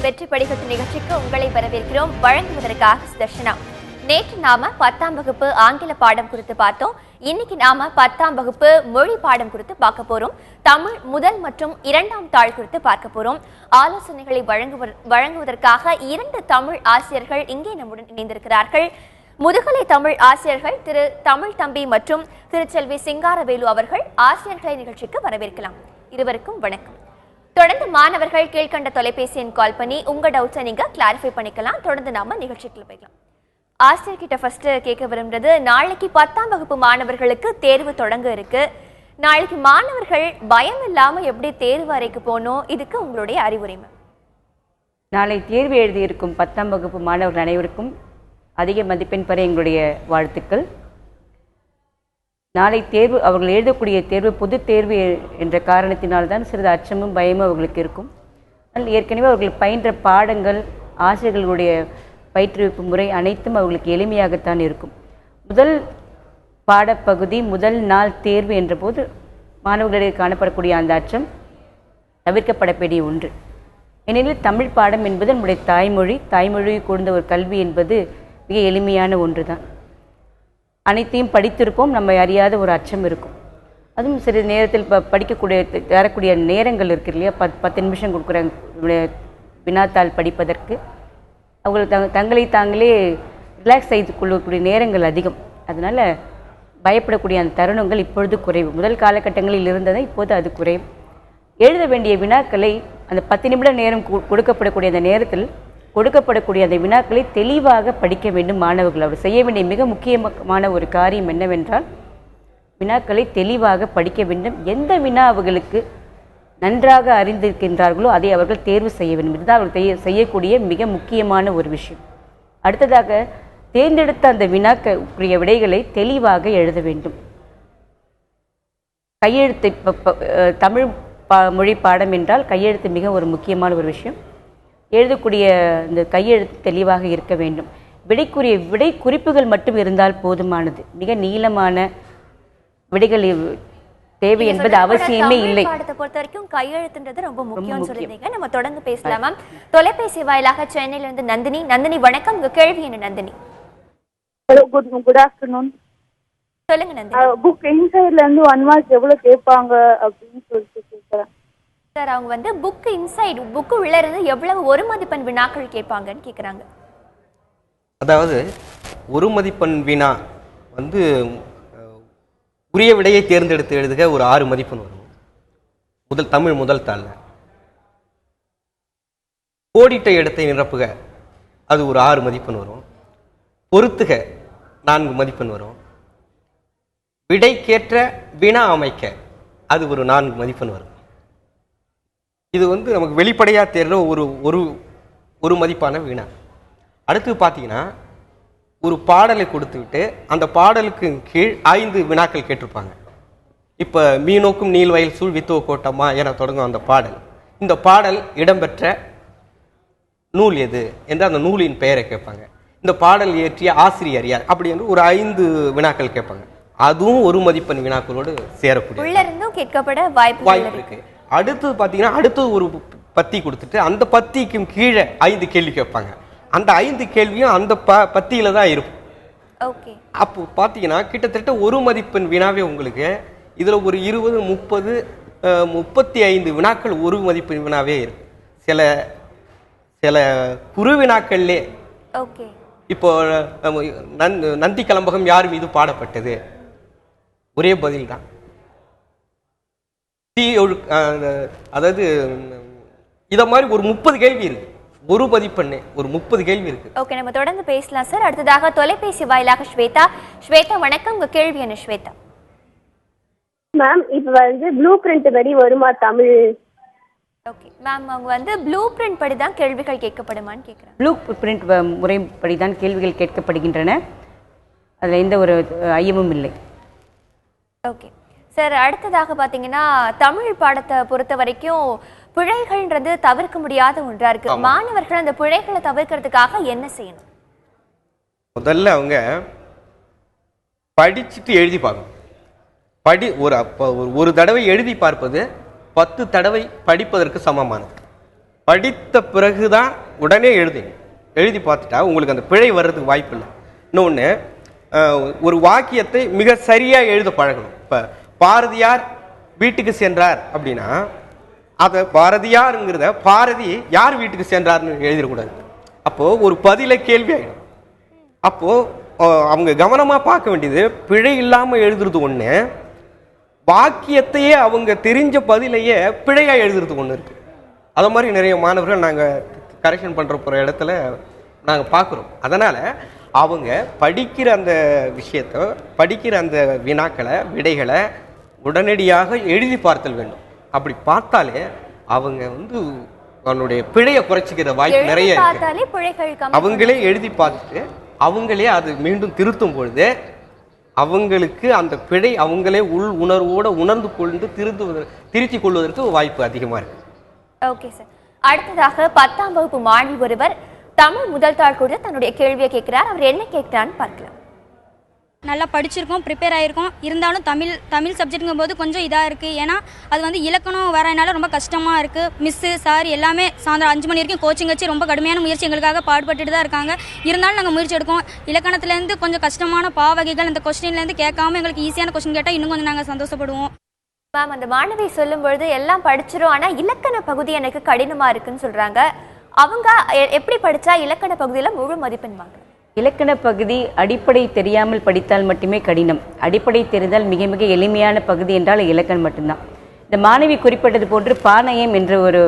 வெற்றி படிக்கட்டு நிகழ்ச்சிக்கு உங்களை வரவேற்கிறோம். வழங்குவதற்காக சுதர்ஷனா. நேற்று நாம 10ஆம் வகுப்பு ஆங்கில பாடம் குறித்து பார்த்தோம். இன்னைக்கு நாம 10ஆம் வகுப்பு மொழி பாடம் குறித்து பார்க்க போறோம். தமிழ் முதல் மற்றும் 2ஆம் தாள் குறித்து பார்க்க போறோம். ஆலோசனைகளை வழங்குவதற்காக 2 தமிழ் ஆசிரியர்கள் இங்கே நம்முடன் இணைந்திருக்கிறார்கள். முதுகலை தமிழ் ஆசிரியர்கள் திரு தமிழ் தம்பி மற்றும் திருச்செல்வி சிங்காரவேலு அவர்கள் ஆசிரியர்களை நிகழ்ச்சிக்கு வரவேற்கலாம். இருவருக்கும் வணக்கம். தொடர்ந்து மாணவர்கள் கீழ்கண்ட தொலைபேசி எண் கால் பண்ணி உங்க டவுட்ஸை நீங்க கிளாரிஃபை பண்ணிக்கலாம். தொடர்ந்து நாம நிகழ்ச்சிக்குள்ள போய்க்கலாம். ஆசிரியர் கிட்ட ஃபர்ஸ்ட் கேட்க விரும்புறது, நாளைக்கு 10ஆம் வகுப்பு மாணவர்களுக்கு தேர்வு தொடங்க இருக்கு. நாளைக்கு மாணவர்கள் பயம் இல்லாம எப்படி தேர்வு அறைக்கு போகணும், இதுக்கு உங்களுடைய அறிவுரை? நாளை தேர்வு எழுதியிருக்கும் 10ஆம் வகுப்பு மாணவர்கள் அனைவருக்கும் அதிக மதிப்பெண் பெற எங்களுடைய வாழ்த்துக்கள். நாளை தேர்வு அவர்கள் எழுதக்கூடிய தேர்வு பொது தேர்வு என்ற காரணத்தினால்தான் சிறிது அச்சமும் பயமும் அவர்களுக்கு இருக்கும். ஆனால் ஏற்கனவே அவர்கள் பயின்ற பாடங்கள், ஆசிரியர்களுடைய பயிற்றுவிப்பு முறை அனைத்தும் அவர்களுக்கு எளிமையாகத்தான் இருக்கும். முதல் பாடப்பகுதி முதல் நாள் தேர்வு என்ற போது மாணவர்களிடையே காணப்படக்கூடிய அந்த அச்சம் தவிர்க்கப்பட வேண்டிய ஒன்று. ஏனெனில் தமிழ் பாடம் என்பது நம்முடைய தாய்மொழியை கொண்ட ஒரு கல்வி என்பது மிக எளிமையான ஒன்று தான். அனைத்தையும் படித்திருப்போம், நம்ம அறியாத ஒரு அச்சம் இருக்கும். அதுவும் சிறிது நேரத்தில் தரக்கூடிய நேரங்கள் இருக்கு இல்லையா, 10 நிமிஷம் கொடுக்குறாங்க வினாத்தாள் படிப்பதற்கு. அவங்களுக்கு தங்களை தாங்களே ரிலாக்ஸ் செய்து கொள்ளக்கூடிய நேரங்கள் அதிகம். அதனால் பயப்படக்கூடிய அந்த தருணங்கள் இப்பொழுது குறைவு. முதல் காலகட்டங்களில் இருந்ததை இப்போது அது குறைவு. எழுத வேண்டிய வினாக்களை அந்த 10 நிமிட நேரம் கொடுக்கப்படக்கூடிய அந்த நேரத்தில் கொடுக்கப்படக்கூடிய அந்த வினாக்களை தெளிவாக படிக்க வேண்டும் மாணவர்கள். அவர் செய்ய வேண்டிய மிக முக்கியமான ஒரு காரியம் என்னவென்றால் வினாக்களை தெளிவாக படிக்க வேண்டும். எந்த வினா அவர்களுக்கு நன்றாக அறிந்திருக்கின்றார்களோ அதை அவர்கள் தேர்வு செய்ய வேண்டும். இதுதான் அவர்கள் செய்யக்கூடிய மிக முக்கியமான ஒரு விஷயம். அடுத்ததாக தேர்ந்தெடுத்த அந்த வினாக்குரிய விடைகளை தெளிவாக எழுத வேண்டும். கையெழுத்து, தமிழ் மொழி பாடம் என்றால் கையெழுத்து மிக ஒரு முக்கியமான ஒரு விஷயம். எழுதக்கூடிய இந்த கையெழுத்து தெளிவாக இருக்க வேண்டும். விடை குறிப்புகள் மட்டும் இருந்தால் போதுமானது. மிக நீளமான விடைகள் தேவை என்பது அவசியமே இல்லை. பாடத்தை பொறுத்த வரைக்கும் கையெழுத்துன்றது ரொம்ப முக்கியம் சொல்லிருந்தீங்க. நம்ம தொடர்ந்து பேசலாமா? தொலைபேசி வாயிலாக சென்னையில இருந்து நந்தினி வணக்கம். உங்க கேள்வி என்ன நந்தினி? Good afternoon. சொல்லுங்க நந்தினி. புக் இன்சைட்ல இருந்து 1 மார்க் எவ்வளவு கேட்பாங்க அப்படின்னு சொல்லிட்டு கேக்குறேன் சார். அவங்க புக் இன்சைட், புக் உள்ள இருந்து எவ்வளவு 1 மதிப்பெண் வினாக்கள் கேட்பாங்கன்னு கேக்குறாங்க. அதாவது 1 மதிப்பெண் வினா உரிய விடையை தேர்ந்தெடுத்து எழுதுக ஒரு 6 மதிப்பெண் வரும். தமிழ் முதல் தாள்ல கோடிட்ட இடத்தை நிரப்புக அது ஒரு 6 மதிப்பெண் வரும். பொறுத்துக 4 மதிப்பெண் வரும். விடைக்கேற்ற வினா அமைக்க அது ஒரு 4 மதிப்பெண் வரும். இது நமக்கு வெளிப்படையா தேர்ற ஒரு மதிப்பான வினா. அடுத்து பார்த்தீங்கன்னா ஒரு பாடலை கொடுத்துவிட்டு அந்த பாடலுக்கு கீழ் 5 வினாக்கள் கேட்டிருப்பாங்க. இப்போ மீனோக்கும் நீள்வயல் சூழ் வித்துவ கோட்டமா என தொடங்கும் அந்த பாடல். இந்த பாடல் இடம்பெற்ற நூல் எது என்று அந்த நூலின் பெயரை கேட்பாங்க. இந்த பாடல் இயற்றிய ஆசிரியர் யார் அப்படி என்று ஒரு 5 வினாக்கள் கேட்பாங்க. அதுவும் 1 மதிப்பெண் வினாக்களோடு சேரக்கூடிய கேட்கப்பட வாய்ப்பு இருக்கு. அடுத்தது பார்த்தீங்கன்னா அடுத்தது ஒரு பத்தி கொடுத்துட்டு அந்த பத்திக்கும் கீழே 5 கேள்வி கேட்பாங்க. அந்த 5 கேள்வியும் அந்த பத்தியில தான் இருக்கும். அப்போ பார்த்தீங்கன்னா கிட்டத்தட்ட 1 மதிப்பெண் வினாவே உங்களுக்கு இதுல ஒரு 20, 30, 35 வினாக்கள் 1 மதிப்பெண் வினாவே இருக்கு. சில குறு வினாக்கள்லே இப்போ நந்தி கலம்பகம் யார் மீது பாடப்பட்டது, ஒரே பதில் தான். அதாவது இத மாதிரி ஒரு 30 கேள்வி இருக்கு. 1 மதிப்பெண்ணே ஒரு 30 கேள்வி இருக்கு. ஓகே, நம்ம தொடர்ந்து பேசலாம் சார். அடுத்ததாக தொலைபேசி வாயிலாக ஸ்வேதா வணக்கம். உங்க கேள்வி என்ன ஸ்வேதா? மேம், இப்ப ப்ளூ பிரிண்ட் படி வருமா தமிழ்? ஓகே மேம், அவங்க ப்ளூ பிரிண்ட் படி தான் கேள்விகள் கேட்கப்படுமான்னு கேக்குறாங்க. ப்ளூ பிரிண்ட் முறைப்படி தான் கேள்விகள் கேட்கப்படுகின்றன. அதுல எந்த ஒரு ஐயமும் இல்லை. ஓகே சார், அடுத்ததாக பாத்தீங்கன்னா தமிழ் பாடத்தை பொறுத்த வரைக்கும் பிழைகள்ன்றது தவிர்க்க முடியாத ஒன்றா இருக்கு. மாணவர்கள் அந்த பிழைகளை தவிர்க்கிறதுக்காக என்ன செய்யணும்? முதல்ல அவங்க படிச்சுட்டு எழுதி பார்க்கணும். ஒரு தடவை எழுதி பார்ப்பது 10 தடவை படிப்பதற்கு சமமானது. படித்த பிறகுதான் உடனே எழுதி பார்த்துட்டா உங்களுக்கு அந்த பிழை வர்றதுக்கு வாய்ப்பு இல்லை. இன்னொன்று, ஒரு வாக்கியத்தை மிக சரியாக எழுத பழகணும். இப்போ பாரதியார் வீட்டுக்கு சென்றார் அப்படின்னா அதை பாரதியாருங்கிறத பாரதி யார் வீட்டுக்கு சென்றார்னு எழுதிடக்கூடாது. அப்போது ஒரு பதிலை கேள்வி ஆகிடும். அப்போது அவங்க கவனமாக பார்க்க வேண்டியது பிழை இல்லாமல் எழுதுறது ஒன்று, வாக்கியத்தையே அவங்க தெரிஞ்ச பதிலையே பிழையாக எழுதுறது ஒன்று இருக்குது. அது மாதிரி நிறைய மாணவர்கள் நாங்கள் கரெக்ஷன் பண்ணுற போகிற இடத்துல நாங்கள் பார்க்குறோம். அதனால் அவங்க படிக்கிற அந்த விஷயத்தை, படிக்கிற அந்த வினாக்களை, விடைகளை உடனடியாக எழுதி பார்த்தல் வேண்டும். அப்படி பார்த்தாலே அவங்க அவனுடைய பிழையை குறைச்சிக்கிற வாய்ப்பு நிறைய இருக்கு. அவங்களே எழுதி பார்த்துட்டு அவங்களே அது மீண்டும் திருத்தும் பொழுது அவங்களுக்கு அந்த பிழை அவங்களே உள் உணர்வோடு உணர்ந்து கொண்டு திருத்திக் கொள்வதற்கு வாய்ப்பு அதிகமாக இருக்கு. Okay sir. அடுத்ததாக 10ஆம் வகுப்பு மாணவி ஒருவர் தமிழ் முதல் தாள் கூட தன்னுடைய கேள்வியை கேட்கிறார். அவர் என்ன கேட்கிறான்னு பார்க்கலாம். நல்லா படிச்சிருக்கோம், ப்ரிப்பேர் ஆகிருக்கோம். இருந்தாலும் தமிழ் சப்ஜெக்ட்டுங்கும் போது கொஞ்சம் இதாக இருக்குது. ஏன்னா அது இலக்கணம் வரனால ரொம்ப கஷ்டமாக இருக்குது. மிஸ்ஸு சார் எல்லாமே சாயந்தரம் 5 மணி வரைக்கும் கோச்சிங் வச்சு ரொம்ப கடுமையான முயற்சி எங்களுக்காக பாடுபட்டுட்டு தான் இருக்காங்க. இருந்தாலும் நாங்கள் முயற்சி எடுக்கோம். இலக்கணத்துலேருந்து கொஞ்சம் கஷ்டமான பாவகைகள் இந்த கொஸ்டின்லேருந்து கேட்காம எங்களுக்கு ஈஸியான கொஸ்டின் கேட்டால் இன்னும் கொஞ்சம் நாங்கள் சந்தோஷப்படுவோம். மேம், அந்த மாணவி சொல்லும் பொழுது எல்லாம் படிச்சிரும், ஆனால் இலக்கண பகுதி எனக்கு கடினமாக இருக்குன்னு சொல்கிறாங்க. அவங்க எப்படி படித்தா இலக்கண பகுதியில் முழு மதிப்பெண் வாங்க? இலக்கண பகுதி அடிப்படை தெரியாமல் படித்தால் மட்டுமே கடினம். அடிப்படை தெரிந்தால் மிக மிக எளிமையான பகுதி என்றால் இலக்கணம் மட்டும்தான். இந்த மாணவி குறிப்பிட்டது போன்று பாணயம் என்ற ஒரு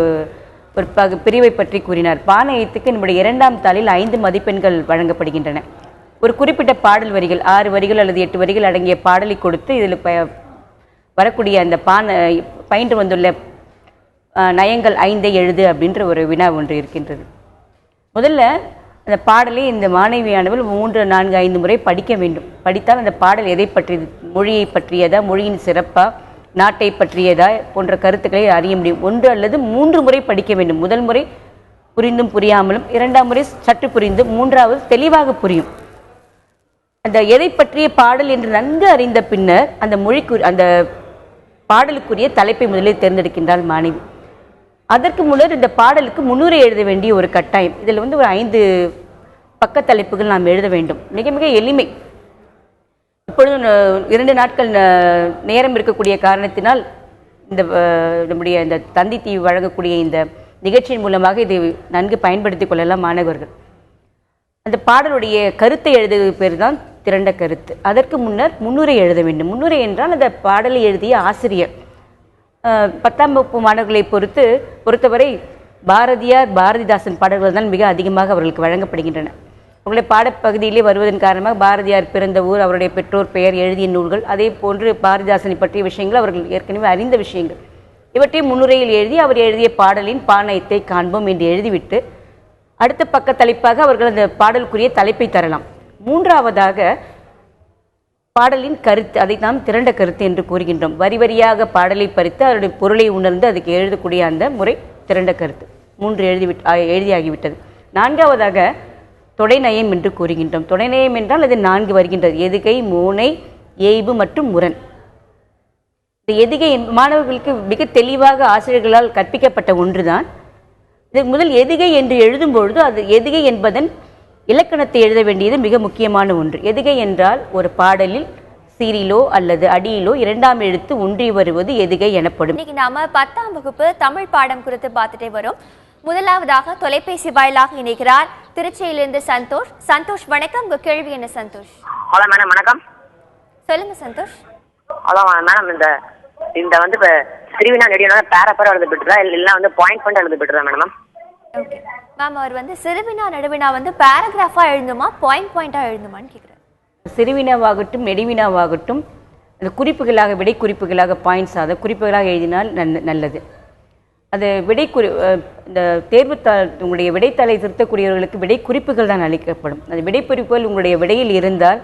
பிரிவை பற்றி கூறினார். பாணயத்துக்கு நம்முடைய 2ஆம் தாளில் 5 மதிப்பெண்கள் வழங்கப்படுகின்றன. ஒரு குறிப்பிட்ட பாடல் வரிகள் 6 வரிகள் அல்லது 8 வரிகள் அடங்கிய பாடலை கொடுத்து இதில் வரக்கூடிய அந்த பயின்று வந்துள்ள நயங்கள் 5 எழுது அப்படின்ற ஒரு வினா ஒன்று இருக்கின்றது. முதல்ல அந்த பாடலை இந்த மாணவியானவள் 3, 4, 5 முறை படிக்க வேண்டும். படித்தால் அந்த பாடல் எதை பற்றியது, மொழியை பற்றியதா, மொழியின் சிறப்பா, நாட்டை பற்றியதா போன்ற கருத்துக்களை அறிய முடியும். 1 அல்லது 3 முறை படிக்க வேண்டும். முதல் முறை புரிந்தும் புரியாமலும், 2ஆம் முறை சற்று புரிந்தும், 3ஆவது தெளிவாக புரியும். அந்த எதை பற்றிய பாடல் என்று நன்கு அறிந்த பின்னர் அந்த பாடலுக்குரிய தலைப்பை முதலில் தேர்ந்தெடுக்கின்றாள் மாணவி. அதற்கு முன்னர் இந்த பாடலுக்கு முன்னுரை எழுத வேண்டிய ஒரு கட்டாயம். இதில் ஒரு 5 பக்க தலைப்புகள் நாம் எழுத வேண்டும். மிக மிக எளிமை. இப்பொழுது 2 நாட்கள் நேரம் இருக்கக்கூடிய காரணத்தினால் நம்முடைய இந்த தந்தி டிவி வழங்கக்கூடிய இந்த நிகழ்ச்சியின் மூலமாக இதை நன்கு பயன்படுத்திக் கொள்ளலாம் மாணவர்கள். அந்த பாடலுடைய கருத்தை எழுதுவது பேர் தான் திரண்ட கருத்து. அதற்கு முன்னர் முன்னுரை எழுத வேண்டும். முன்னுரை என்றால் அந்த பாடலை எழுதிய ஆசிரியர். 10ஆம் வகுப்பு மாணவர்களை பொறுத்தவரை பாரதிதாசன் பாடல்கள் தான் மிக அதிகமாக அவர்களுக்கு வழங்கப்படுகின்றன. அவர்களுடைய பாடப்பகுதியிலே வருவதன் காரணமாக பாரதியார் பிறந்த ஊர், அவருடைய பெற்றோர் பெயர், எழுதிய நூல்கள், அதே போன்று பாரதிதாசனை பற்றிய விஷயங்கள் அவர்கள் ஏற்கனவே அறிந்த விஷயங்கள், இவற்றை முன்னுரையில் எழுதி அவர் எழுதிய பாடலின் பாணயத்தை காண்போம் என்று எழுதிவிட்டு அடுத்த பக்க தலைப்பாக அவர்கள் அந்த பாடலுக்குரிய தலைப்பை தரலாம். 3ஆவதாக பாடலின் கருத்து, அதை நாம் திரண்ட கருத்து என்று கூறுகின்றோம். வரி வரியாக பாடலை பறித்து அதனுடைய பொருளை உணர்ந்து அதுக்கு எழுதக்கூடிய அந்த முறை திரண்ட கருத்து. 3 எழுதியாகிவிட்டது. 4ஆவதாக தொடைநயம் என்று கூறுகின்றோம். தொடைநயம் என்றால் அது 4 வருகின்றது. எதுகை, மோனை, ஏய்பு மற்றும் முரண். இந்த எதுகை மாணவர்களுக்கு மிக தெளிவாக ஆசிரியர்களால் கற்பிக்கப்பட்ட ஒன்றுதான். இதுக்கு முதல் எதுகை என்று எழுதும்பொழுது அது எதுகை என்பதன் இலக்கணத்தை எழுத வேண்டியது மிக முக்கியமான ஒன்று. எதுகை என்றால் ஒரு பாடலில் சீரிலோ அல்லது அடியிலோ 2ஆம் எழுத்து ஒன்றி வருவது எதுகை எனப்படும். இன்னைக்கு நாம 10ஆம் வகுப்பு தமிழ் பாடம் குறித்து பார்த்துட்டே வரும். முதலாவதாக தொலைபேசி வாயிலாக இணைகிறார் திருச்சியிலிருந்து சந்தோஷ். சந்தோஷ் வணக்கம். உங்க கேள்வி என்ன சந்தோஷ்? ஹலோ மேடம், வணக்கம். சொல்லுங்க சந்தோஷ். ஹலோ மேடம், இந்த சிறுவினா நெடியனா பேரா எழுத விட்டுறா இல்ல பாயிண்ட் பண்ணி எழுத விட்டுறா மேடம்? ஓகே மேம், அவர் சிறுவினா நடுவினா பேராகிராஃபா எழுதுமா பாயிண்டா எழுதுமான்னு கேட்குறேன். சிறுவினாவாகட்டும் நெடுவினாவாகட்டும் அந்த குறிப்புகளாக, விடை குறிப்புகளாக, பாயிண்ட்ஸ் அதை குறிப்புகளாக எழுதினால் நல்லது. அது இந்த உங்களுடைய விடைத்தாளை திருத்தக்கூடியவர்களுக்கு விடை குறிப்புகள் தான் அளிக்கப்படும். அது விடை குறிப்புகள் உங்களுடைய விடையில் இருந்தால்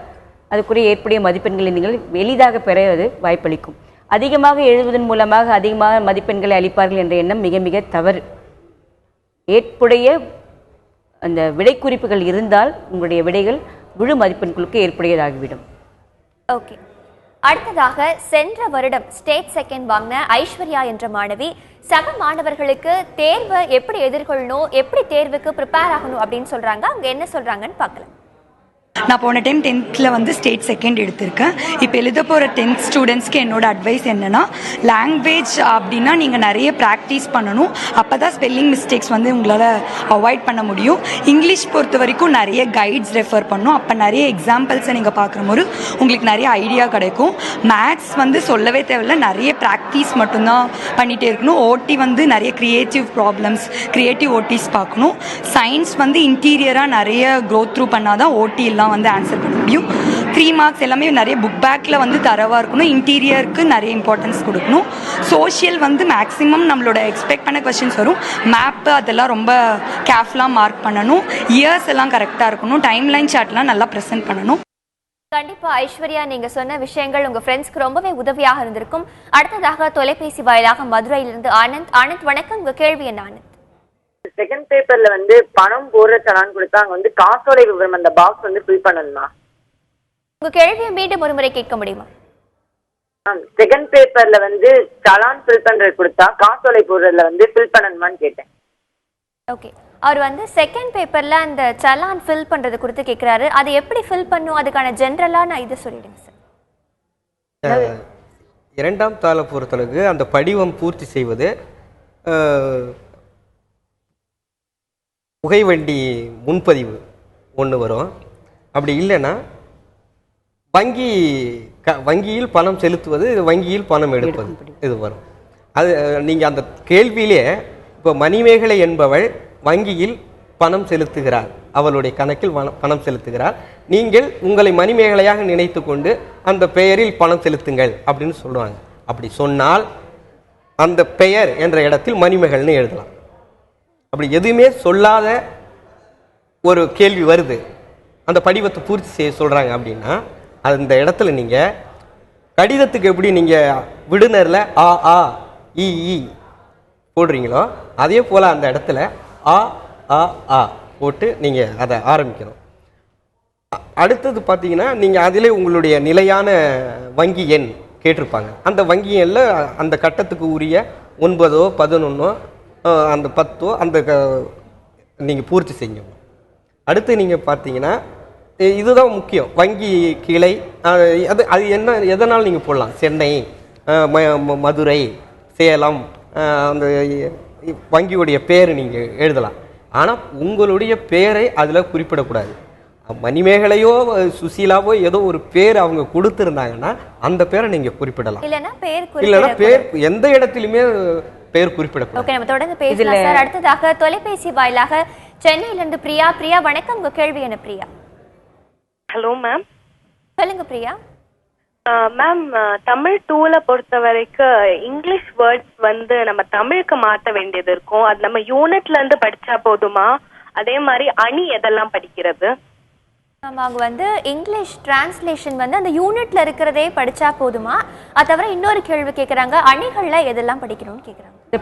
அதுக்குரிய ஏற்புடைய மதிப்பெண்களை நீங்கள் எளிதாக பெற அது வாய்ப்பளிக்கும். அதிகமாக எழுதுவதன் மூலமாக அதிகமாக மதிப்பெண்களை அளிப்பார்கள் என்ற எண்ணம் மிக மிக தவறு. ஏற்புடைய அந்த விடை குறிப்புகள் இருந்தால் உங்களுடைய விடைகள் முழு மதிப்பெண்களுக்கு ஏற்புடையதாகிவிடும். ஓகே. அடுத்ததாக சென்ற வருடம் ஸ்டேட் செகண்ட் வாங்கின ஐஸ்வர்யா என்ற மாணவி சக மாணவர்களுக்கு தேர்வை எப்படி எதிர்கொள்ளணும், எப்படி தேர்வுக்கு ப்ரிப்பேர் ஆகணும் அப்படின்னு சொல்றாங்க. அவங்க என்ன சொல்றாங்கன்னு பார்க்கலாம். நான் போன டைம் 10th வந்து ஸ்டேட் செகண்ட் எடுத்திருக்கேன். இப்போ எழுத போகிற 10th ஸ்டூடெண்ட்ஸ்க்கு என்னோட அட்வைஸ் என்னென்னா, லாங்குவேஜ் அப்படின்னா நீங்கள் நிறைய ப்ராக்டிஸ் பண்ணணும். அப்போ தான் ஸ்பெல்லிங் மிஸ்டேக்ஸ் வந்து உங்களால் அவாய்ட் பண்ண முடியும். இங்கிலீஷ் பொறுத்த வரைக்கும் நிறைய கைட்ஸ் ரெஃபர் பண்ணணும். அப்போ நிறைய எக்ஸாம்பிள்ஸை நீங்கள் பார்க்கும்போது உங்களுக்கு நிறைய ஐடியா கிடைக்கும். மேத்ஸ் வந்து சொல்லவே தேவையில்லை, நிறைய ப்ராக்டிஸ் மட்டும்தான் பண்ணிகிட்டே இருக்கணும். ஓடி வந்து நிறைய க்ரியேட்டிவ் ஓட்டிஸ் பார்க்கணும். சயின்ஸ் வந்து இன்டீரியராக நிறைய க்ரோத் த்ரூ பண்ணால் தான் ஓடி எல்லாம் வந்து ஆன்சர் பண்ண முடியும். 3 மார்க்ஸ் எல்லாமே நிறைய புக் பேக்கில் வந்து தரவாக இருக்கணும். இன்டீரியருக்கு நிறைய இம்பார்ட்டன்ஸ் கொடுக்கணும். சோஷியல் வந்து மேக்ஸிமம் நம்மளோட எக்ஸ்பெக்ட் பண்ண கொஸ்டின்ஸ் வரும். மேப்பு அதெல்லாம் ரொம்ப கேர்ஃபுல்லாக மார்க் பண்ணணும். இயர்ஸ் எல்லாம் கரெக்டாக இருக்கணும். டைம்லைன் சார்ட்லாம் நல்லா ப்ரெசென்ட் பண்ணணும். கண்டிப்பா ஐஸ்வர்யா, நீங்க சொன்ன விஷயங்கள் உங்க ஃப்ரெண்ட்ஸ்க்கு ரொம்பவே உதவியாக இருந்திருக்கும். அடுத்ததாக தொலைபேசி வாயிலாக மதுரையிலிருந்து ஆனந்த் வணக்கம். உங்க கேள்வி என்ன ஆனந்த்? செகண்ட் பேப்பர்ல வந்து பணம் போடுற சலான் கொடுத்தா அங்க வந்து காசோலை விவரம் அந்த பாக்ஸ் வந்து ஃபில் பண்ணணுமா? உங்க கேள்வியை மீண்டும் ஒரு முறை கேட்க முடியுமா? செகண்ட் பேப்பர்ல வந்து சலான் ஃபில் பண்றது கொடுத்தா காசோலை போடுறதுல வந்து ஃபில் பண்ணணுமான்னு கேட்டேன். ஓகே, அவர் வந்து செகண்ட் பேப்பர்ல அந்த சலான் ஃபில் பண்றது குறித்து கேட்கிறாரு. அது எப்படி ஃபில் பண்ணும், அதுக்கான ஜெனரலான இது சொல்லிடுங்க சார். இரண்டாம் தாளை பொறுத்தளவுக்கு அந்த படிவம் பூர்த்தி செய்வது புகைவண்டி முன்பதிவு ஒன்று வரும். அப்படி இல்லைன்னா வங்கியில் பணம் செலுத்துவது, வங்கியில் பணம் எடுப்பது இது வரும். அது நீங்கள் அந்த கேள்வியிலே இப்போ மணிமேகலை என்பவள் வங்கியில் பணம் செலுத்துகிறார், அவளுடைய கணக்கில் பணம் செலுத்துகிறார். நீங்கள் உங்களை மணிமேகலையாக நினைத்து கொண்டு அந்த பெயரில் பணம் செலுத்துங்கள் அப்படின்னு சொல்லுவாங்க. அப்படி சொன்னால் அந்த பெயர் என்ற இடத்தில் மணிமேகல்னு எழுதலாம். அப்படி எதுவுமே சொல்லாத ஒரு கேள்வி வருது, அந்த படிவத்தை பூர்த்தி செய்ய சொல்கிறாங்க அப்படின்னா, அந்த இடத்துல நீங்கள் கடிதத்துக்கு எப்படி நீங்கள் விடுனரில் ஆ ஆ இ இ போடுறீங்களோ அதே போல் அந்த இடத்துல ஆ ஆ ஆ போட்டு நீங்கள் அதை ஆரம்பிக்கணும். அடுத்தது பார்த்தீங்கன்னா, நீங்கள் அதிலே உங்களுடைய நிலையான வங்கி எண் கேட்டிருப்பாங்க. அந்த வங்கி எண்ணில் அந்த கட்டத்துக்கு உரிய 9 11 அந்த 10 அந்த நீங்கள் பூர்த்தி செய்யணும். அடுத்து நீங்கள் பார்த்தீங்கன்னா, இதுதான் முக்கியம், வங்கி கிளை அது என்ன எதனால் நீங்கள் போடலாம். சென்னை, மதுரை, சேலம், அந்த வங்கியுடைய பேர் நீங்கள் எழுதலாம். ஆனால் உங்களுடைய பேரை அதில் குறிப்பிடக்கூடாது. மணிமேகலையோ சுசீலாவோ ஏதோ ஒரு பேர் அவங்க கொடுத்துருந்தாங்கன்னா அந்த பேரை நீங்கள் குறிப்பிடலாம். இல்லைன்னா பேர் எந்த இடத்துலையுமே பேர் குறிப்பிடக்கூடாது. ஓகே, நம்ம தொடர்ந்து பேசலாம் சார். அடுத்ததாக தொலைபேசி வாயிலாக சென்னையிலிருந்து பிரியா வணக்கம். உங்க கேள்வி என்ன பிரியா? Hello ma'am. சொல்லுங்க பிரியா. மேம், தமிழ் 2ல பொறுத்த வரைக்கும் இங்கிலீஷ் வேர்ட்ஸ் வந்து நம்ம தமிழுக்கு மாற்ற வேண்டியது இருக்கும். அது நம்ம யூனிட்ல இருந்து படிச்சா போதுமா? அதே மாதிரி அணி எதெல்லாம் படிக்கிறது? அவங்க வந்து இங்கிலீஷ் டிரான்ஸ்லேஷன் வந்து அந்த யூனிட்ல இருக்கிறதே படிச்சா போதுமா? அது தவிர இன்னொரு கேள்வி கேட்குறாங்க, அணிகள்ல எதெல்லாம் படிக்கணும்னு கேட்குறாங்க. இந்த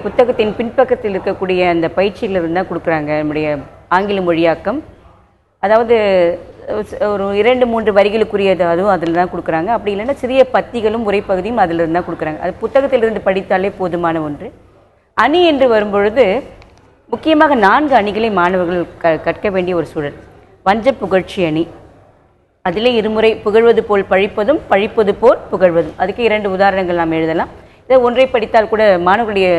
புத்தகத்தின் பின்பக்கத்தில் இருக்கக்கூடிய அந்த பயிற்சியில் இருந்தால் கொடுக்குறாங்க. நம்முடைய ஆங்கில மொழியாக்கம், அதாவது ஒரு 2-3 வரிகளுக்குரியது அதுவும் அதில் தான் கொடுக்குறாங்க. அப்படி இல்லைன்னா சிறிய பத்திகளும் உரைப்பகுதியும் அதில் இருந்தால் கொடுக்குறாங்க. அது புத்தகத்திலிருந்து படித்தாலே போதுமான ஒன்று. அணி என்று வரும்பொழுது முக்கியமாக 4 அணிகளை மாணவர்கள் கற்க வேண்டிய ஒரு சூழல். வஞ்ச புகழ்ச்சி அணி, அதிலே இருமுறை புகழ்வது போல் பழிப்பதும் பழிப்பது போல் புகழ்வதும். அதுக்கு 2 உதாரணங்கள் நாம் எழுதலாம். இதை ஒன்றை படித்தால் கூட மாணவர்களுடைய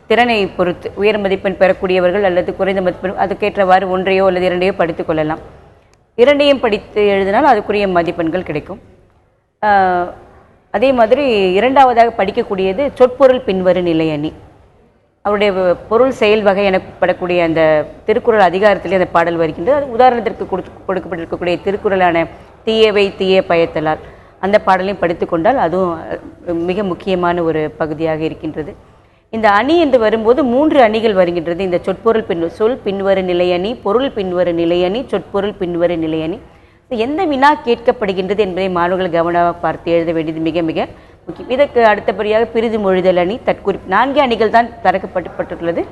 திறனை பொறுத்து உயர் மதிப்பெண் பெறக்கூடியவர்கள் அல்லது குறைந்த மதிப்பெண் அதுக்கேற்றவாறு 1ஐயோ அல்லது 2ஐயோ படித்து கொள்ளலாம். 2ஐயும் படித்து எழுதினால் அதுக்குரிய மதிப்பெண்கள் கிடைக்கும். அதே மாதிரி 2ஆவதாக படிக்கக்கூடியது சொற்பொருள் பின்வரு நிலை அணி. அவருடைய பொருள் செயல் வகை எனப்படக்கூடிய அந்த திருக்குறள் அதிகாரத்திலே அந்த பாடல் வருகின்றது. அது உதாரணத்திற்கு கொடுக்கப்பட்டிருக்கக்கூடிய திருக்குறளான தீயவை தீய பயத்தலால் அந்த பாடலையும் படித்து கொண்டால் அதுவும் மிக முக்கியமான ஒரு பகுதியாக இருக்கின்றது. இந்த அணி என்று வரும்போது 3 அணிகள் வருகின்றது. இந்த சொற்பொருள் சொல் பின்வரு நிலையணி, பொருள் பின்வரு நிலையணி, சொற்பொருள் பின்வரு நிலையணி. எந்த வினா கேட்கப்படுகின்றது என்பதை மாணவர்கள் கவனமாக பார்த்து எழுத வேண்டியது மிக மிக முக்கியம். இதற்கு அடுத்தபடியாக பிரிது மொழிதல் அணி, தற்குறிப்பு. 4 அணிகள் தான் தரக்கப்பட்டுள்ளது.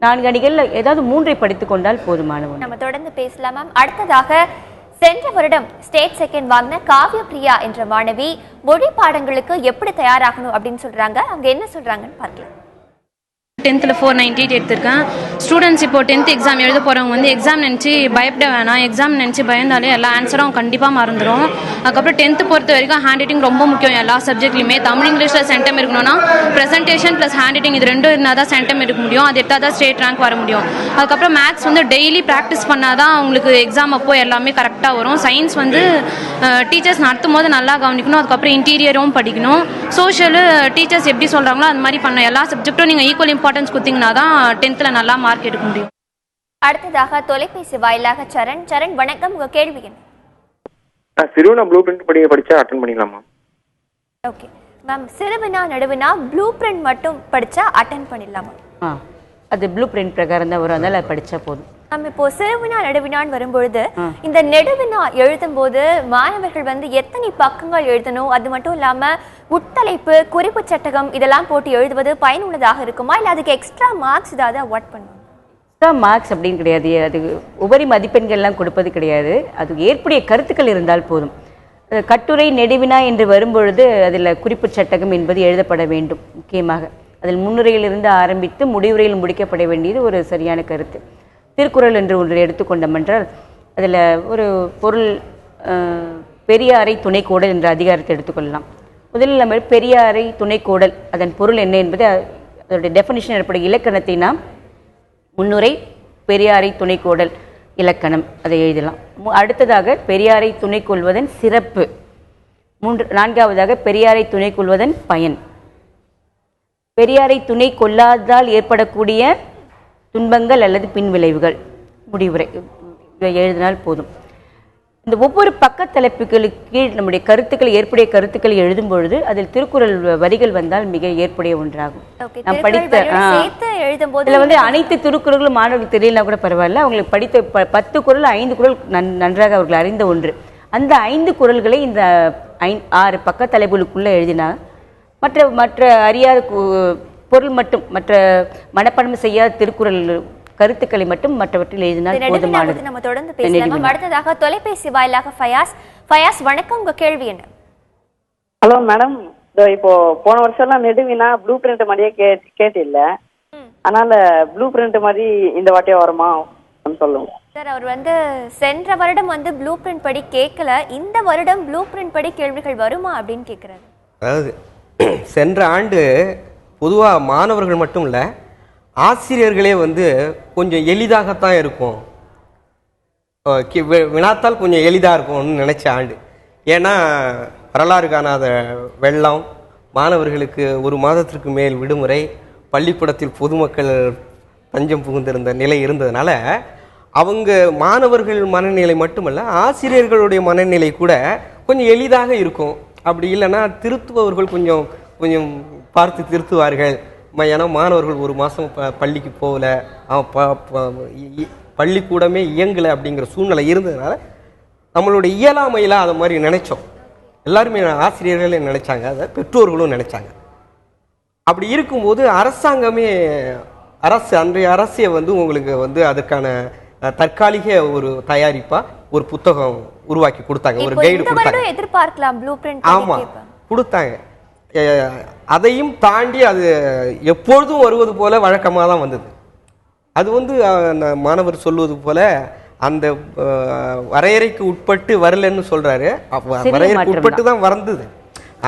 4 அணிகள் ஏதாவது 3ஐ படித்துக் கொண்டால் போதுமானது. நம்ம தொடர்ந்து பேசலாம் மேம். அடுத்ததாக சென்ற வருடம் ஸ்டேட் செகண்ட் வாங்கின காவ்ய பிரியா என்ற மாணவி மொழி பாடங்களுக்கு எப்படி தயாராகணும் அப்படின்னு சொல்றாங்க. அவங்க என்ன சொல்றாங்கன்னு பார்க்கலாம். 10th 498 எடுத்திருக்கேன். ஸ்டூடெண்ட்ஸ் இப்போ 10th எக்ஸாம் எழுத போகிறவங்க வந்து எக்ஸாம் நினச்சி பயப்பட வேணாம். எக்ஸாம் நினச்சி பயந்தாலே எல்லா ஆன்சரும் கண்டிப்பாக மறந்துடும். அதுக்கப்புறம் 10th பொறுத்த வரைக்கும் ஹேண்ட் ரைட்டிங் ரொம்ப முக்கியம். எல்லா சப்ஜெக்ட்லையுமே தமிழ் இங்கிலீஷில் சென்டம் இருக்கணும்னா ப்ரெசன்டேஷன் ப்ளஸ் ஹேண்ட் ரைட்டிங் இது ரெண்டும் இருந்தால் தான் சென்டம் எடுக்க முடியும். அது எடுத்தால் தான் ஸ்டேட் ரேங்க் வர முடியும். அதுக்கப்புறம் மேத்ஸ் வந்து டெய்லி ப்ராக்டிஸ் பண்ணால் தான் உங்களுக்கு எக்ஸாம் அப்போ எல்லாமே கரெக்டாக வரும். சயின்ஸ் வந்து டீச்சர்ஸ் நடத்தும் போது நல்லா கவனிக்கணும். அதுக்கப்புறம் இன்டீரியரும் படிக்கணும். சோஷியலு டீச்சர்ஸ் எப்படி சொல்கிறாங்களோ அது மாதிரி பண்ணணும். எல்லா சப்ஜெக்ட்டும் நீங்கள் ஈக்குவல் இம்பார்ட்டன்ஸ் கொடுத்தீங்கன்னா தான் 10th நல்லா மார்க் எடுக்க முடியும். அடுத்ததாக தொலைபேசி வாயிலாக சரண் வணக்கம். உங்க கேள்வி என்ன? சிறுவினா ப்ளூ பிரிண்ட் படிச்சா அட்டெண்ட் பண்ணிடலாமா? ஓகே மேம், சிறுவினா நடுவினா ப்ளூ பிரிண்ட் மட்டும் படிச்சா அட்டெண்ட் பண்ணிடலாமா? அது ப்ளூ பிரிண்ட் பிரகாரம் தான் வரும், அதனால படிச்சா போதும். நம்ம இப்போ சிறுவினா நடுவினான்னு வரும்பொழுது இந்த நெடுவினா எழுதும் போது மாணவர்கள் வந்து எத்தனை பக்கங்கள் எழுதணும், அது மட்டும் இல்லாம உட்தலைப்பு குறிப்பு சட்டகம் இதெல்லாம் போட்டு எழுதுவது பயனுள்ளதாக இருக்குமா, இல்ல அதுக்கு எக்ஸ்ட்ரா மார்க்ஸ் ஏதாவது அவார்ட் பண்ணுவோம்? எக்ஸ்ட்ரா மார்க்ஸ் அப்படின்னு கிடையாது, அது உபரி மதிப்பெண்கள்லாம் கொடுப்பது கிடையாது. அது ஏற்புடைய கருத்துக்கள் இருந்தால் போதும். கட்டுரை நெடுவினா என்று வரும்பொழுது அதில் குறிப்பு சட்டகம் என்பது எழுதப்பட வேண்டும். முக்கியமாக அதில் முன்னுரையிலிருந்து ஆரம்பித்து முடிவுரையில் முடிக்கப்பட வேண்டியது ஒரு சரியான கருத்து. திருக்குறள் என்று ஒன்று எடுத்துக்கொண்டோம் என்றால் அதில் ஒரு பொருள் பெரியாரை துணைக்கோடல் என்ற அதிகாரத்தை எடுத்துக்கொள்ளலாம். முதலில் நம்ம பெரியாரை துணைக்கோடல் அதன் பொருள் என்ன என்பது அதோடைய டெஃபினிஷன் ஏற்படும் இலக்கணத்தை நாம் முன்னுரை பெரியாரை துணைக்கோடல் இலக்கணம் அதை எழுதலாம். அடுத்ததாக பெரியாரை துணை கொள்வதன் சிறப்பு, நான்காவதாக பெரியாரை துணை கொள்வதன் பயன், பெரியாரை துணை கொள்ளாததால் ஏற்படக்கூடிய துன்பங்கள் அல்லது பின்விளைவுகள், முடிவுரை இதை எழுதினால் போதும். இந்த ஒவ்வொரு பக்க தலைப்புகளுக்கு கீழ் நம்முடைய கருத்துக்கள் ஏற்புடைய கருத்துக்களை எழுதும் பொழுது அதில் திருக்குறள் வரிகள் வந்தால் மிக ஏற்புடைய ஒன்றாகும். நாம் படித்த இதில் வந்து அனைத்து திருக்குறளும் மாணவர்களுக்கு தெரியலனா கூட பரவாயில்ல, அவங்களுக்கு படித்த 10 குறள் 5 குறள் நன்றாக அவர்கள் அறிந்த ஒன்று. அந்த 5 குறள்களை இந்த 6 பக்க தலைப்புகளுக்குள்ள எழுதினா மற்ற அறியாத பொருள் மட்டும் மற்ற மனப்பாடம் செய்யாத திருக்குறள் கருத்துக்களை மட்டும் மற்றவற்றில் எழுதினால் போதுமானது. நம்ம தொடர்ந்து பேசலாம். அடுத்ததாக தொலைபேசி வாயிலாக ஃபயாஸ் வணக்கம். உங்க கேள்வி என்ன? ஹலோ மேடம், இப்போ போன வருஷம்லாம் நெடுவினா ப்ளூ பிரிண்ட் மாதிரியே கேட்டு இல்ல, அதனால ப்ளூ பிரிண்ட் மாதிரி இந்த வாட்டியே வருமா சொல்லுங்க சார். அவர் வந்து சென்ற வருடம் வந்து ப்ளூ பிரிண்ட் படி கேட்கல, இந்த வருடம் ப்ளூ பிரிண்ட் படி கேள்விகள் வருமா அப்படின்னு கேட்கிறாரு. அதாவது சென்ற ஆண்டு பொதுவாக மாணவர்கள் மட்டும் இல்லை, ஆசிரியர்களே வந்து கொஞ்சம் எளிதாகத்தான் இருக்கும், வினாத்தால் கொஞ்சம் எளிதாக இருக்கும்னு நினச்ச ஆண்டு. ஏன்னா வரலாறு காணாத வெள்ளம், மாணவர்களுக்கு 1 மாதத்திற்கு மேல் விடுமுறை, பள்ளிக்கூடத்தில் பொதுமக்கள் பஞ்சம் புகுந்திருந்த நிலை இருந்ததுனால அவங்க மாணவர்கள் மனநிலை மட்டுமல்ல ஆசிரியர்களுடைய மனநிலை கூட கொஞ்சம் எளிதாக இருக்கும். அப்படி இல்லைன்னா திருத்துபவர்கள் கொஞ்சம் பார்த்து திருத்துவார்கள். ஏன்னா மாணவர்கள் 1 மாதம் பள்ளிக்கு போகல, பள்ளிக்கூடமே இயங்கலை அப்படிங்கிற சூழ்நிலை இருந்ததுனால நம்மளுடைய இயலாமையில் அதை மாதிரி நினைச்சோம். எல்லாருமே ஆசிரியர்களே நினைச்சாங்க, அதை பெற்றோர்களும் நினைச்சாங்க. அப்படி இருக்கும்போது அரசாங்கமே அன்றைய அரசே வந்து உங்களுக்கு வந்து அதுக்கான தற்காலிக ஒரு தயாரிப்பா ஒரு புத்தகம் உருவாக்கி கொடுத்தாங்க, ஒரு கைடு கொடுத்தாங்க. எதிர்பார்க்கலாம் ப்ளூ பிரிண்ட். ஆமா கொடுத்தாங்க. அதையும் தாண்டி அது எப்பொழுதும் வருவது போல வழக்கமாக தான் வந்தது. அது வந்து மாணவர் சொல்வது போல அந்த வரையறைக்கு உட்பட்டு வரலன்னு சொல்றாரு. வரையறைக்கு உட்பட்டு தான் வந்தது.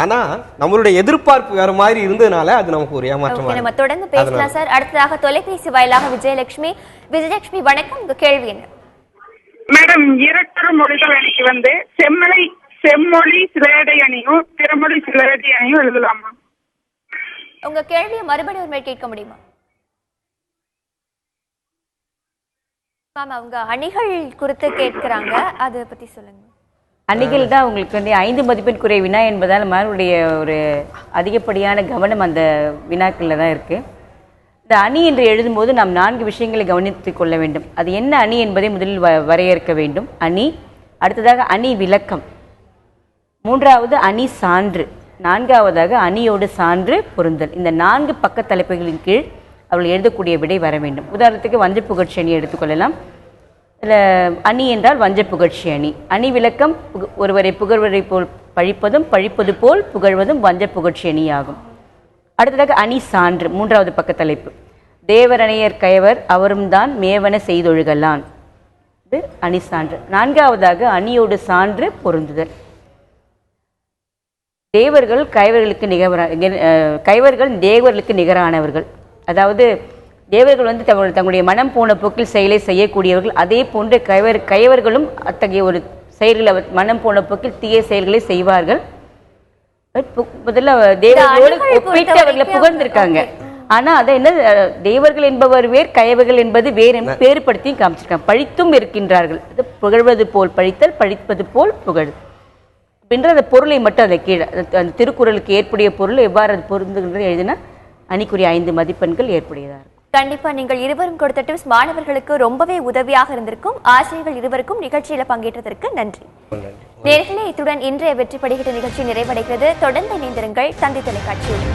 ஆனா நம்மளுடைய எதிர்பார்ப்பு வேற மாதிரி இருந்ததுனால அது நமக்கு ஒரு ஏமாற்றம். நம்ம தொடர்ந்து பேசலாம் சார். அடுத்ததாக தொலைபேசி வாயிலாக விஜயலட்சுமி வணக்கம். உங்க கேள்வி என்ன? மேடம், இரட்டர் மொழிகள் அணிக்கு வந்து செம்மொழி சிலேடை அணியும் பிறமொழி சிலேடை அணியும் எழுதலாமா? உங்க கேள்வியை மறுபடியும் ஒரு முறை கேட்க முடியுமா? மேம், அவங்க அணிகள் குறித்து கேட்கிறாங்க, அதை பத்தி சொல்லுங்க. அணிகள் தான் உங்களுக்கு வந்து 5 மதிப்பெண் குறை வினா என்பதால் மாணவருடைய ஒரு அதிகப்படியான கவனம் அந்த வினாக்களில் தான் இருக்குது. இந்த அணி என்று எழுதும்போது நாம் 4 விஷயங்களை கவனித்து கொள்ள வேண்டும். அது என்ன அணி என்பதை முதலில் வரையறுக்க வேண்டும். அணி, அடுத்ததாக அணி விளக்கம், 3வது அணி சான்று, 4வதாக அணியோடு சான்று பொருந்தல். இந்த 4 பக்க தலைப்புகளின் கீழ் அவர்கள் எழுதக்கூடிய விடை வர வேண்டும். உதாரணத்துக்கு வஞ்ச புகழ்ச்சி அணி எடுத்துக்கொள்ளலாம். இதில் அணி என்றால் வஞ்ச புகழ்ச்சி அணி. அணி விளக்கம் ஒருவரை புகழ்வதை போல் பழிப்பதும் பழிப்பது போல் புகழ்வதும் வஞ்ச புகழ்ச்சி அணி ஆகும். அடுத்ததாக அணி சான்று, 3வது பக்க தலைப்பு. தேவரணையர் கயவர் அவரும் தான் மேவன செய்தொழுகலான். இது அணி சான்று. 4வதாக அணியோடு சான்று பொருந்துதல். தேவர்கள் கைவர்களுக்கு கைவர்கள் தேவர்களுக்கு நிகரானவர்கள். அதாவது தேவர்கள் வந்து தங்களுடைய மனம் போன போக்கில் செயலை செய்யக்கூடியவர்கள். அதே போன்று கைவர்களும் அத்தகைய ஒரு செயல்களை மனம் போன போக்கில் தீய செயல்களை செய்வார்கள். முதல்ல தேவர்களோடு ஒப்பிட்டு அவர்களை புகழ்ந்திருக்காங்க. ஆனா அதை என்ன, தேவர்கள் என்பவர் வேறு கைவர்கள் என்பது வேறு வேறுபடுத்தியும் காமிச்சிருக்காங்க. பழித்தும் இருக்கின்றார்கள். புகழ்வது போல் பழித்தல், பழிப்பது போல் புகழ் அப்படின்ற அந்த பொருளை மட்டும் அதை கீழே அந்த திருக்குறளுக்கு ஏற்புடைய பொருள் எவ்வாறு அது பொருந்துகின்றது எழுதினா அணிக்குரிய 5 மதிப்பெண்கள் ஏற்புடையதாக இருக்கும். கண்டிப்பா நீங்கள் இருவரும் கொடுத்த டிப்ஸ் மாணவர்களுக்கு ரொம்பவே உதவியாக இருந்திருக்கும். ஆசிரியர்கள் இருவருக்கும் நிகழ்ச்சியில பங்கேற்றதற்கு நன்றி. நேர்களே, இத்துடன் இன்றைய வெற்றி படிக்கட்டு நிகழ்ச்சி நிறைவடைகிறது. தொடர்ந்து இணைந்திருங்கள் தந்தி தொலைக்காட்சியில்.